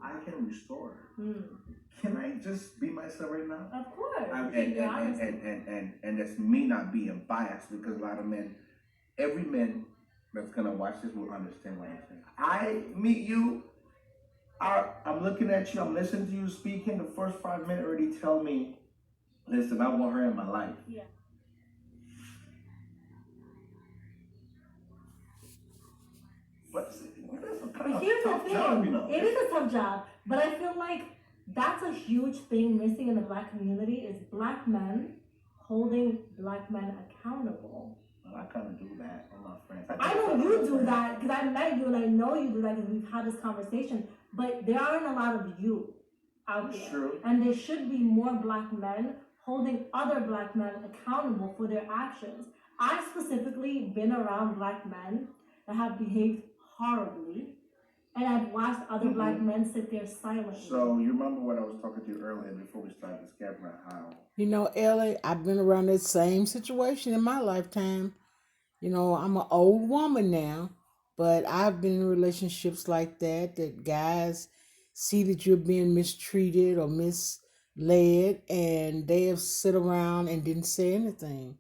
I can restore. Can I just be myself right now? Of course. And that's me not being biased because a lot of men, every man that's gonna watch this will understand what I'm saying. I meet you. I'm looking at you. I'm listening to you speaking. The first 5 minutes already tell me, listen, I want her in my life. Yeah. But that's a kind But of here's the tough job, thing. you know. It is a tough job, but I feel like that's a huge thing missing in the black community is black men holding black men accountable. Well, I kind of do that with my friends. I know you do that because I met you and I know you do that because we've had this conversation. But there aren't a lot of you out there, true. and there should be more black men holding other black men accountable for their actions. I've specifically been around black men that have behaved horribly, and I've watched other black men sit there silently. So you remember what I was talking to you earlier before we started this camera? How You know, Ellie, I've been around that same situation in my lifetime. You know, I'm an old woman now, but I've been in relationships like that, that guys see that you're being mistreated or misled, and they have sit around and didn't say anything.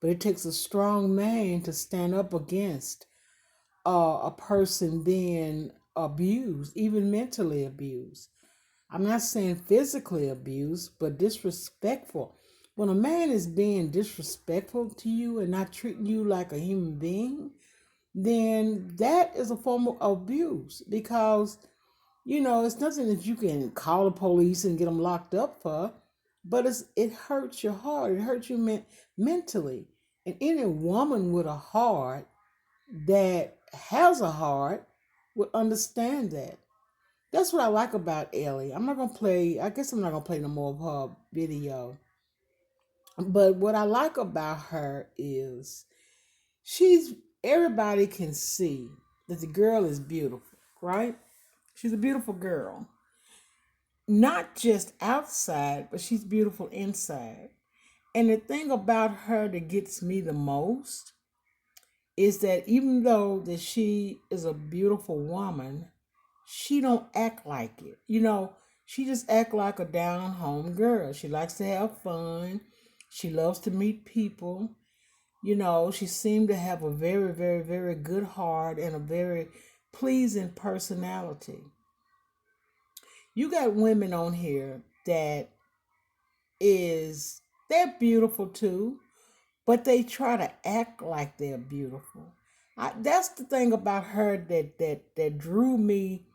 But it takes a strong man to stand up against a person being abused, even mentally abused. I'm not saying physically abused, but disrespectful. When a man is being disrespectful to you and not treating you like a human being, then that is a form of abuse because, you know, it's nothing that you can call the police and get them locked up for, but it hurts your heart. It hurts you mentally. And any woman with a heart that has a heart would understand that. That's what I like about Ellie. I'm not gonna play. I guess I'm not gonna play no more of her video. But what I like about her is she's everybody can see that the girl is beautiful, right? She's a beautiful girl. Not just outside, but she's beautiful inside. And the thing about her that gets me the most is that even though that she is a beautiful woman, she don't act like it. You know, she just act like a down home girl. She likes to have fun. She loves to meet people. You know, she seemed to have a very, very, very good heart and a very pleasing personality. You got women on here that is they're beautiful too, but they try to act like they're beautiful. That's the thing about her that drew me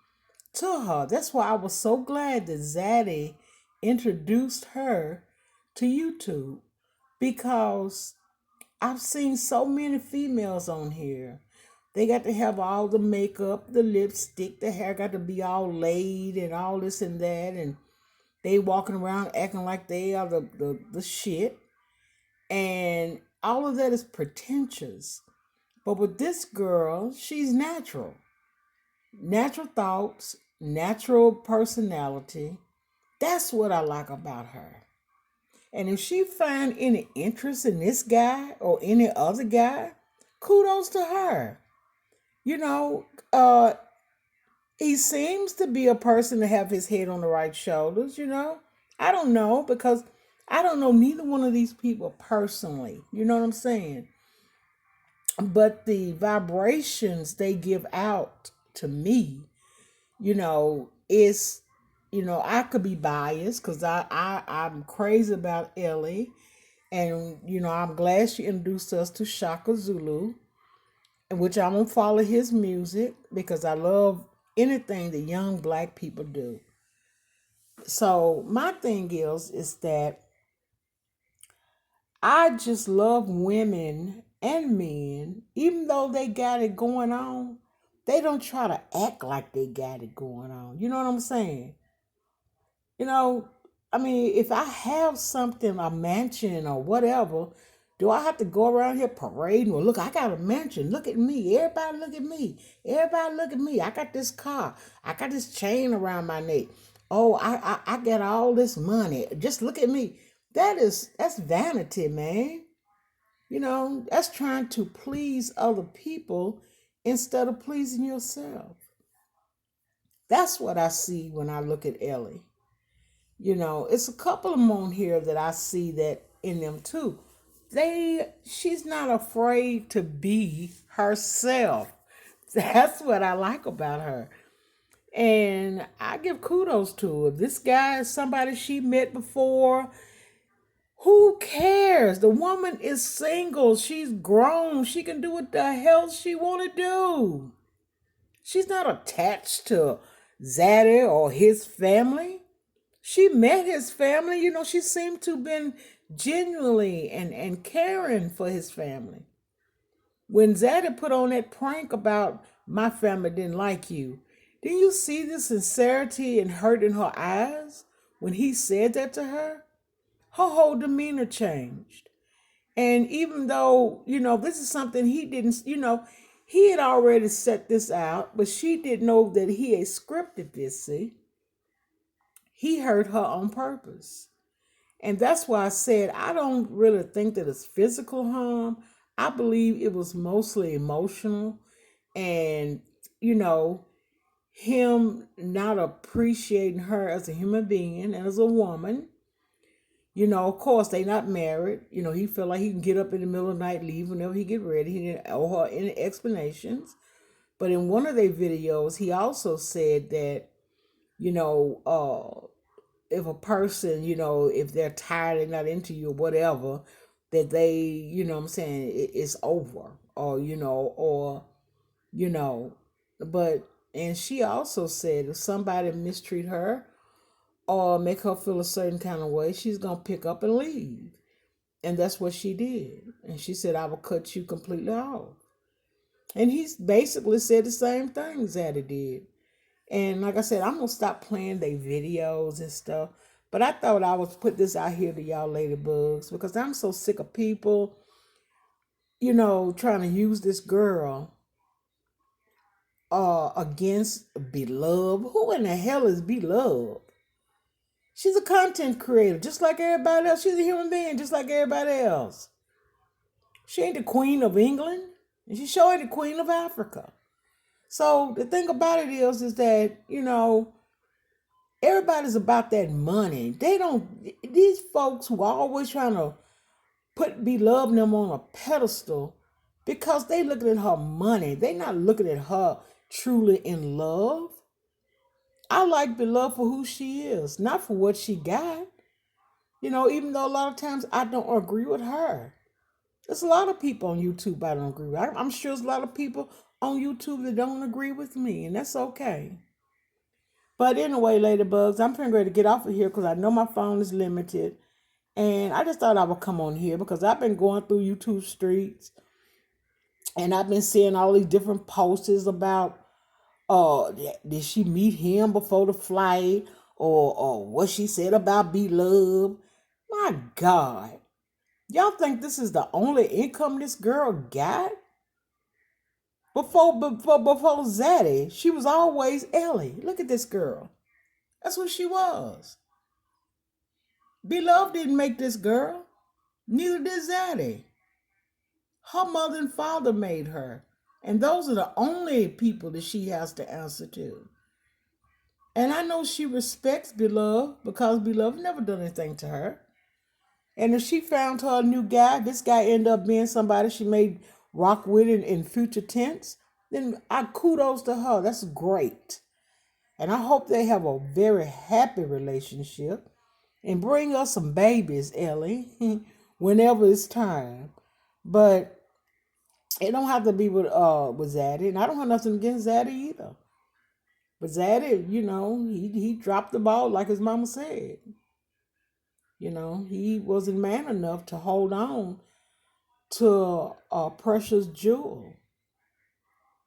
to her. That's why I was so glad that Zaddy introduced her to YouTube because I've seen so many females on here. They got to have all the makeup, the lipstick, the hair got to be all laid and all this and that, and they walking around acting like they are the shit. And all of that is pretentious. But with this girl, she's natural. Natural thoughts, natural personality. That's what I like about her. And if she find any interest in this guy or any other guy, kudos to her. You know, he seems to be a person to have his head on the right shoulders, you know. I don't know because I don't know neither one of these people personally. You know what I'm saying? But the vibrations they give out to me, you know, is I could be biased because I'm crazy about Ellie, and I'm glad she introduced us to Shaka Zulu, in which I'm gonna follow his music because I love anything that young black people do. So my thing is that I just love women and men, even though they got it going on, they don't try to act like they got it going on. You know what I'm saying? You know, I mean, if I have something, a mansion or whatever, do I have to go around here parading? Well, look, I got a mansion. Look at me. Everybody look at me. Everybody look at me. I got this car. I got this chain around my neck. Oh, I got all this money. Just look at me. That's vanity, man. You know, that's trying to please other people instead of pleasing yourself. That's what I see when I look at Ellie. It's a couple of them on here that I see that in them too. She's not afraid to be herself. That's what I like about her. And I give kudos to her. This guy is somebody she met before. Who cares? The woman is single. She's grown. She can do what the hell she want to do. She's not attached to Zaddy or his family. She met his family. She seemed to have been genuinely and caring for his family. When Zaddy put on that prank about my family didn't like you, didn't you see the sincerity and hurt in her eyes when he said that to her? Her whole demeanor changed. And even though, this is something he didn't, he had already set this out, but she didn't know that he had scripted this, see? He hurt her on purpose. And that's why I said I don't really think that it's physical harm. I believe it was mostly emotional and, him not appreciating her as a human being and as a woman. Of course, they not married. He felt like he can get up in the middle of the night, leave whenever he get ready. He didn't owe her any explanations. But in one of their videos, he also said that, if a person, if they're tired and not into you or whatever, that they, what I'm saying, it's over. Or, but, and she also said if somebody mistreat her or make her feel a certain kind of way, she's going to pick up and leave. And that's what she did. And she said, I will cut you completely off. And he's basically said the same thing Zaddy did. And like I said, I'm going to stop playing their videos and stuff. But I thought I would put this out here to y'all ladybugs because I'm so sick of people, trying to use this girl against Beloved. Who in the hell is Beloved? She's a content creator, just like everybody else. She's a human being, just like everybody else. She ain't the Queen of England, and she sure ain't the Queen of Africa. So the thing about it is that, everybody's about that money. These folks who are always trying to put Beloved them on a pedestal because they looking at her money. They not looking at her truly in love. I like Beloved for who she is, not for what she got. Even though a lot of times I don't agree with her. There's a lot of people on YouTube I don't agree with. I'm sure there's a lot of people on YouTube that don't agree with me, and that's okay. But anyway, ladybugs, I'm pretty ready to get off of here because I know my phone is limited. And I just thought I would come on here because I've been going through YouTube streets and I've been seeing all these different posters about did she meet him before the flight or what she said about Beloved. My God. Y'all think this is the only income this girl got? Before Zaddy, she was always Ellie. Look at this girl. That's what she was. Beloved didn't make this girl. Neither did Zaddy. Her mother and father made her. And those are the only people that she has to answer to. And I know she respects Beloved because Beloved never done anything to her. And if she found her a new guy, this guy ended up being somebody she made rock with in future tense, then I kudos to her. That's great. And I hope they have a very happy relationship and bring us some babies, Ellie, whenever it's time. But it don't have to be with Zaddy. And I don't have nothing against Zaddy either. But Zaddy, he dropped the ball like his mama said. He wasn't man enough to hold on to a precious jewel.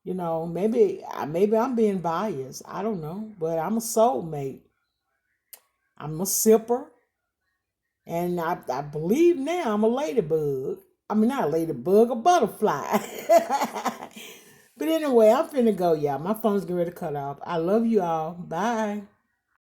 Maybe I'm being biased. I don't know. But I'm a soulmate. I'm a sipper. And I believe now I'm a ladybug. I mean, not a ladybug, a butterfly. But anyway, I'm finna go, y'all. My phone's getting ready to cut off. I love you all. Bye.